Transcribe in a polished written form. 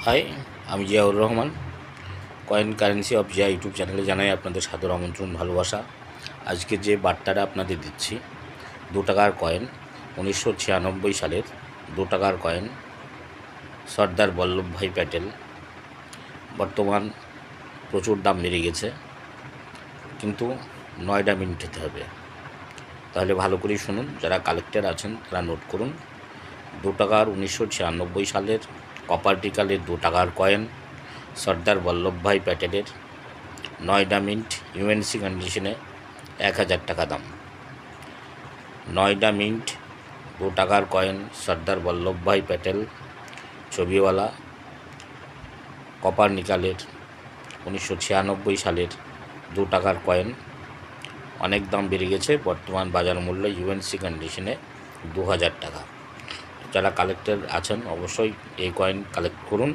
High, আমি Ziaur Rahman. Coin currency of Zia YouTube চ্যানেলে জানাই আপনাদের সাদর আমন্ত্রণ, ভালোবাসা। আজকে যে বার্তাটা আপনাদের দিচ্ছি, 2 টাকার কয়েন, 1996 সালের 2 টাকার কয়েন, সর্দার বল্লভভাই প্যাটেল। বর্তমান প্রচুর দাম বেড়ে গেছে, কিন্তু 9টা মিনিট হতে হবে। তাহলে ভালো করেই শুনুন, যারা কালেক্টর আছেন তারা নোট করুন। 2 টাকার 1996 সালের কপার্টিকালের 2 টাকার কয়েন, সর্দার বল্লভভাই প্যাটেলের, 9টা মিন্ট, ইউএনসি কন্ডিশনে 1000 টাকা দাম। 9টা মিন্ট, 2 টাকার কয়েন, সর্দার বল্লভভাই প্যাটেল ছবিওয়ালা, কপার নিকালের 1996 সালের 2 টাকার কয়েন। অনেক দাম বেড়ে গেছে, বর্তমান বাজার মূল্য ইউএনসি কন্ডিশনে 2000 টাকা। যারা কালেক্টর আছেন অবশ্যই এই কয়েন কালেক্ট করুন।